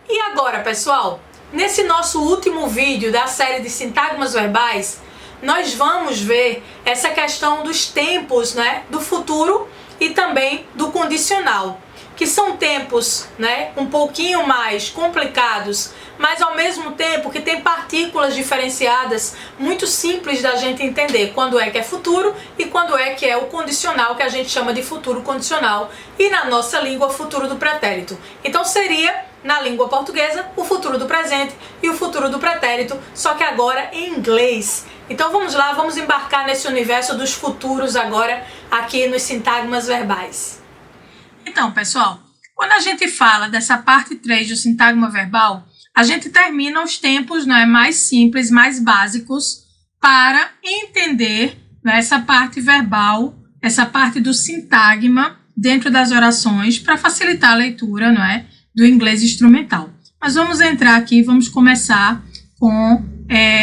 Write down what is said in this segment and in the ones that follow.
E agora, pessoal, nesse nosso último vídeo da série de sintagmas verbais, nós vamos ver essa questão dos tempos, do futuro e também do condicional, que são tempos, um pouquinho mais complicados, mas ao mesmo tempo que tem partículas diferenciadas muito simples da gente entender quando é que é futuro e quando é que é o condicional, que a gente chama de futuro condicional, e na nossa língua, futuro do pretérito. Então seria, na língua portuguesa, o futuro do presente e o futuro do pretérito, só que agora em inglês. Então vamos lá, vamos embarcar nesse universo dos futuros agora, aqui nos sintagmas verbais. Então, pessoal, quando a gente fala dessa parte 3 do sintagma verbal, a gente termina os tempos mais simples, mais básicos, para entender essa parte verbal, essa parte do sintagma dentro das orações, para facilitar a leitura do inglês instrumental. Mas vamos entrar aqui, vamos começar com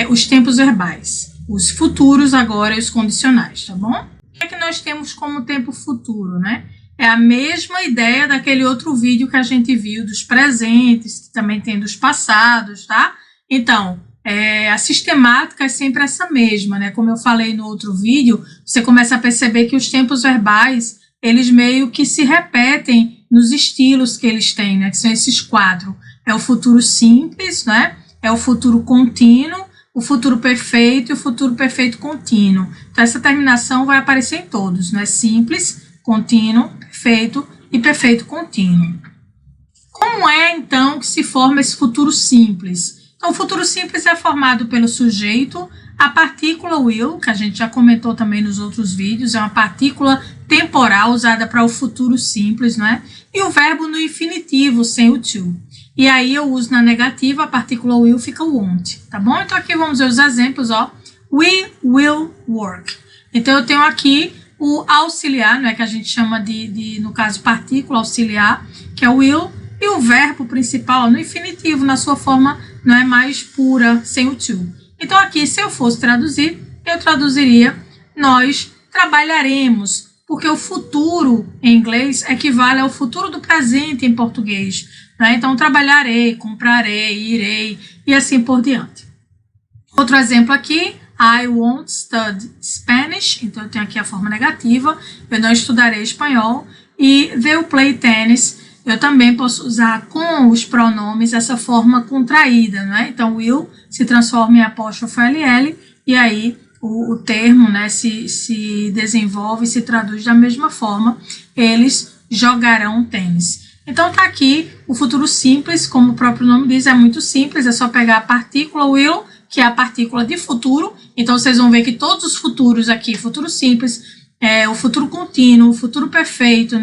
os tempos verbais, os futuros agora e os condicionais, tá bom? O que é que nós temos como tempo futuro, É a mesma ideia daquele outro vídeo que a gente viu dos presentes, que também tem dos passados, tá? Então, a sistemática é sempre essa mesma, Como eu falei no outro vídeo, você começa a perceber que os tempos verbais, eles meio que se repetem nos estilos que eles têm, que são esses quatro. É o futuro simples, É o futuro contínuo, o futuro perfeito e o futuro perfeito contínuo. Então, essa terminação vai aparecer em todos, Simples, contínuo, perfeito e perfeito contínuo. Como é, então, que se forma esse futuro simples? Então, o futuro simples é formado pelo sujeito, a partícula will, que a gente já comentou também nos outros vídeos, é uma partícula temporal usada para o futuro simples, E o verbo no infinitivo, sem o to. E aí eu uso na negativa, a partícula will fica won't, tá bom? Então, aqui vamos ver os exemplos, We will work. Então, eu tenho aqui o auxiliar, que a gente chama no caso, partícula auxiliar, que é o will, e o verbo principal no infinitivo, na sua forma mais pura, sem o to. Então, aqui, se eu fosse traduzir, eu traduziria nós trabalharemos, porque o futuro em inglês equivale ao futuro do presente em português. Então, trabalharei, comprarei, irei, e assim por diante. Outro exemplo aqui, I won't study Spanish, então eu tenho aqui a forma negativa, eu não estudarei espanhol. E they'll play tennis, eu também posso usar com os pronomes essa forma contraída, Então, will se transforma em apóstrofo LL, e aí o termo se desenvolve e se traduz da mesma forma, eles jogarão tênis. Então, tá aqui o futuro simples, como o próprio nome diz, é muito simples, é só pegar a partícula will, que é a partícula de futuro. Então, vocês vão ver que todos os futuros aqui, futuro simples, o futuro contínuo, o futuro perfeito,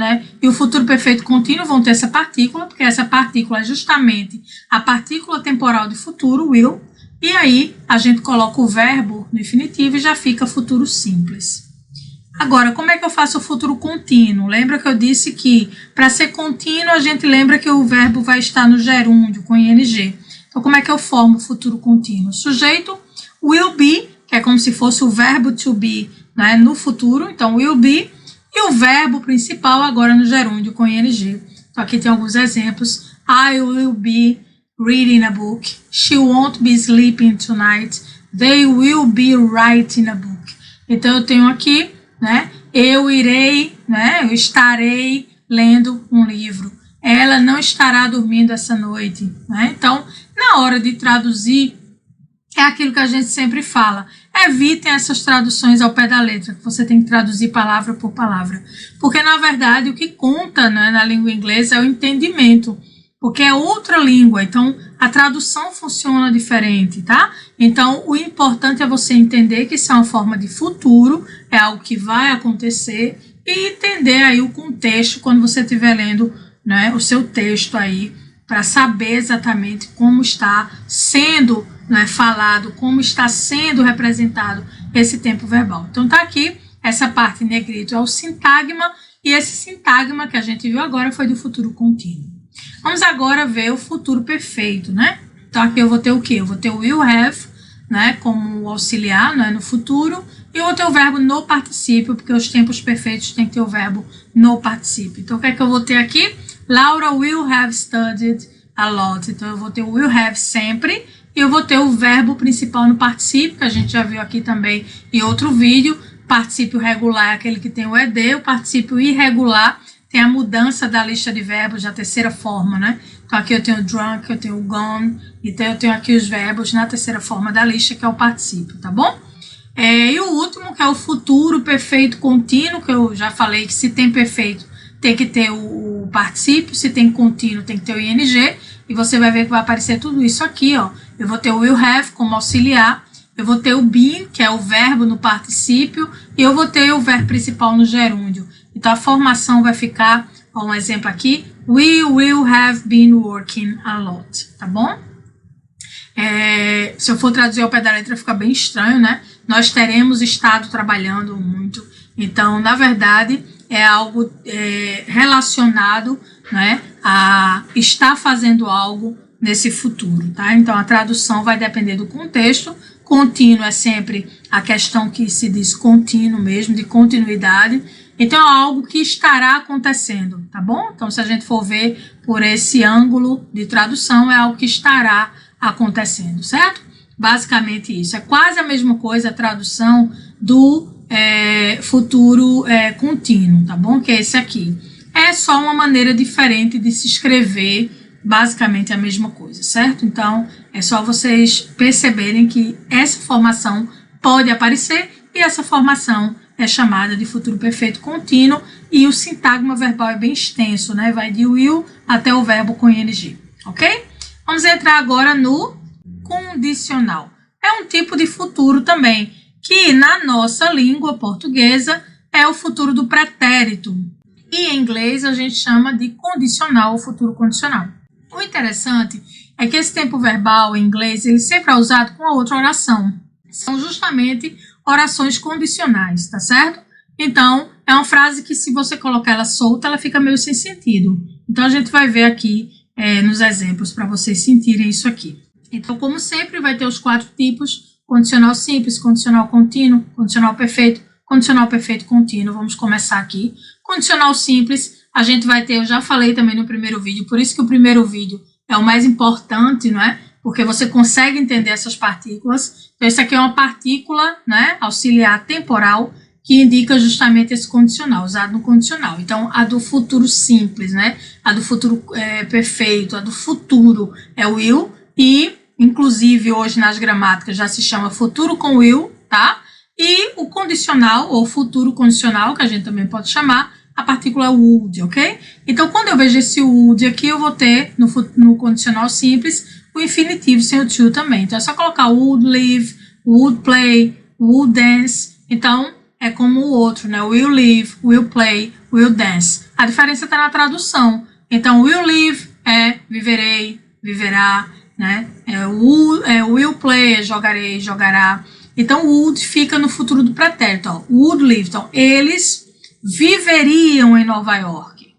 E o futuro perfeito contínuo vão ter essa partícula, porque essa partícula é justamente a partícula temporal de futuro, will, e aí a gente coloca o verbo no infinitivo e já fica futuro simples. Agora, como é que eu faço o futuro contínuo? Lembra que eu disse que, para ser contínuo, a gente lembra que o verbo vai estar no gerúndio, com ing. Então, como é que eu formo o futuro contínuo? Sujeito, will be, que é como se fosse o verbo to be, no futuro. Então, will be. E o verbo principal agora no gerúndio, com ing. Então, aqui tem alguns exemplos. I will be reading a book. She won't be sleeping tonight. They will be writing a book. Então, eu tenho aqui, eu irei, eu estarei lendo um livro. Ela não estará dormindo essa noite, Então, na hora de traduzir, é aquilo que a gente sempre fala. Evitem essas traduções ao pé da letra, que você tem que traduzir palavra por palavra. Porque, na verdade, o que conta na língua inglesa é o entendimento, porque é outra língua, então a tradução funciona diferente, tá? Então, o importante é você entender que isso é uma forma de futuro, é algo que vai acontecer, e entender aí o contexto quando você estiver lendo o seu texto aí, para saber exatamente como está sendo falado, como está sendo representado esse tempo verbal. Então, tá aqui, essa parte em negrito é o sintagma, e esse sintagma que a gente viu agora foi do futuro contínuo. Vamos agora ver o futuro perfeito, Então, aqui eu vou ter o quê? Eu vou ter o will have, como auxiliar, no futuro, e eu vou ter o verbo no particípio, porque os tempos perfeitos tem que ter o verbo no particípio. Então, o que é que eu vou ter aqui? Laura will have studied a lot. Então, eu vou ter o will have sempre e eu vou ter o verbo principal no particípio, que a gente já viu aqui também em outro vídeo. Particípio regular é aquele que tem o ed, o particípio irregular tem a mudança da lista de verbos da terceira forma, né? Então, aqui eu tenho drunk, eu tenho gone, então eu tenho aqui os verbos na terceira forma da lista, que é o particípio, tá bom? E o último, que é o futuro perfeito contínuo, que eu já falei que se tem perfeito tem que ter o particípio, se tem contínuo tem que ter o ing, e você vai ver que vai aparecer tudo isso aqui, ó. Eu vou ter o will have como auxiliar, eu vou ter o been, que é o verbo no particípio, e eu vou ter o verbo principal no gerúndio. Então, a formação vai ficar, ó, um exemplo aqui, we will have been working a lot, tá bom? Se eu for traduzir ao pé da letra, fica bem estranho, né? Nós teremos estado trabalhando muito. Então, na verdade, é algo relacionado, né, a estar fazendo algo nesse futuro, tá? Então, a tradução vai depender do contexto. Contínuo é sempre a questão que se diz contínuo mesmo, de continuidade. Então, é algo que estará acontecendo, tá bom? Então, se a gente for ver por esse ângulo de tradução, é algo que estará acontecendo, certo? Basicamente isso. É quase a mesma coisa a tradução do futuro contínuo, tá bom? Que é esse aqui. É só uma maneira diferente de se escrever basicamente a mesma coisa, certo? Então, é só vocês perceberem que essa formação pode aparecer e essa formação é chamada de futuro perfeito contínuo e o sintagma verbal é bem extenso, né? Vai de will até o verbo com ing, ok? Vamos entrar agora no condicional. É um tipo de futuro também, que na nossa língua portuguesa é o futuro do pretérito. E em inglês a gente chama de condicional ou futuro condicional. O interessante é que esse tempo verbal em inglês ele sempre é usado com a outra oração. São justamente orações condicionais, tá certo? Então, é uma frase que se você colocar ela solta, ela fica meio sem sentido. Então, a gente vai ver aqui nos exemplos para vocês sentirem isso aqui. Então, como sempre, vai ter os 4 tipos: condicional simples, condicional contínuo, condicional perfeito contínuo. Vamos começar aqui. Condicional simples, a gente vai ter, eu já falei também no primeiro vídeo, por isso que o primeiro vídeo é o mais importante, não é? Porque você consegue entender essas partículas. Então, isso aqui é uma partícula, né, auxiliar temporal, que indica justamente esse condicional, usado no condicional. Então, a do futuro simples, né, a do futuro perfeito, a do futuro é o will, e, inclusive, hoje nas gramáticas já se chama futuro com will, tá? E o condicional, ou futuro condicional, que a gente também pode chamar, a partícula would, ok? Então, quando eu vejo esse would aqui, eu vou ter, no condicional simples, o infinitivo sem o to também. Então, é só colocar would live, would play, would dance. Então, é como o outro, né? Will live, will play, will dance. A diferença está na tradução. Então, will live é viverei, viverá, né? Will play é jogarei, jogará. Então, would fica no futuro do pretérito. Ó. Would live. Então, eles viveriam em Nova York.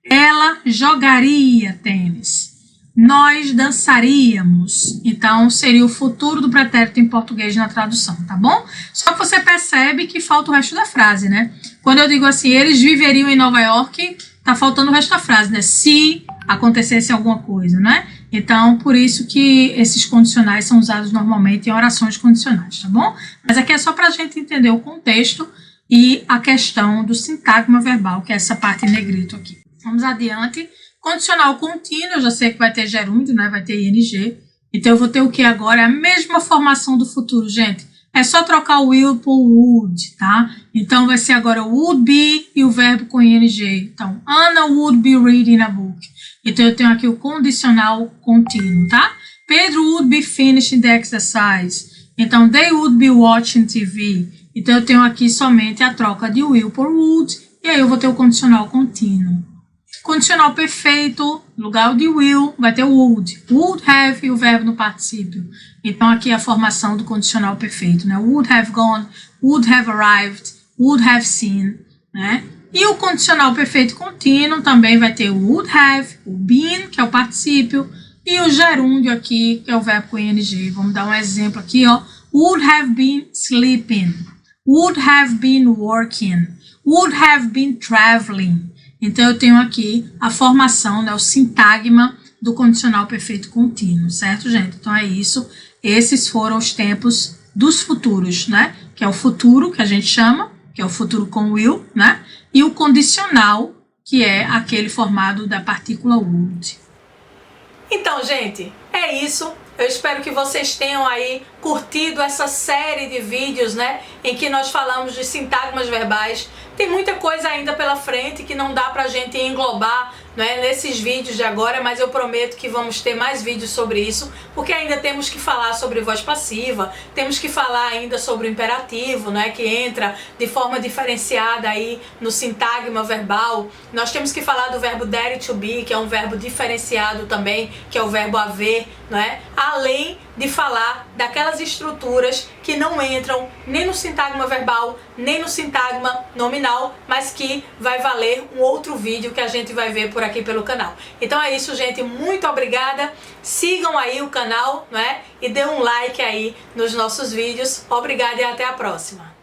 Ela jogaria tênis. Nós dançaríamos. Então, seria o futuro do pretérito em português na tradução, tá bom? Só que você percebe que falta o resto da frase, né? Quando eu digo assim, eles viveriam em Nova York, tá faltando o resto da frase, né? Se acontecesse alguma coisa, né? Então, por isso que esses condicionais são usados normalmente em orações condicionais, tá bom? Mas aqui é só para a gente entender o contexto e a questão do sintagma verbal, que é essa parte em negrito aqui. Vamos adiante. Condicional contínuo, eu já sei que vai ter gerúndio, né? Vai ter ing. Então, eu vou ter o que agora? É a mesma formação do futuro, gente. É só trocar o will por would, tá? Então, vai ser agora o would be e o verbo com ing. Então, Anna would be reading a book. Então, eu tenho aqui o condicional contínuo, tá? Pedro would be finishing the exercise. Então, they would be watching TV. Então, eu tenho aqui somente a troca de will por would. E aí, eu vou ter o condicional contínuo. Condicional perfeito, no lugar de will, vai ter would. Would have e o verbo no particípio. Então, aqui é a formação do condicional perfeito, né? Would have gone, would have arrived, would have seen, né? E o condicional perfeito contínuo também vai ter o would have, o been, que é o particípio, e o gerúndio aqui, que é o verbo com ing. Vamos dar um exemplo aqui, ó. Would have been sleeping, would have been working, would have been traveling. Então, eu tenho aqui a formação, né, o sintagma do condicional perfeito contínuo, certo, gente? Então é isso. Esses foram os tempos dos futuros, né? Que é o futuro, que a gente chama, que é o futuro com will, né? E o condicional, que é aquele formado da partícula would. Então, gente, é isso. Eu espero que vocês tenham aí curtido essa série de vídeos, né, em que nós falamos de sintagmas verbais. Tem muita coisa ainda pela frente que não dá pra gente englobar, né, nesses vídeos de agora, mas eu prometo que vamos ter mais vídeos sobre isso, porque ainda temos que falar sobre voz passiva, temos que falar ainda sobre o imperativo, né, que entra de forma diferenciada aí no sintagma verbal. Nós temos que falar do verbo dare to be, que é um verbo diferenciado também, que é o verbo haver, né, além de falar daquelas estruturas que não entram nem no sintagma verbal, nem no sintagma nominal, mas que vai valer um outro vídeo que a gente vai ver por aqui pelo canal. Então é isso, gente. Muito obrigada. Sigam aí o canal, né? E dê um like aí nos nossos vídeos. Obrigada e até a próxima.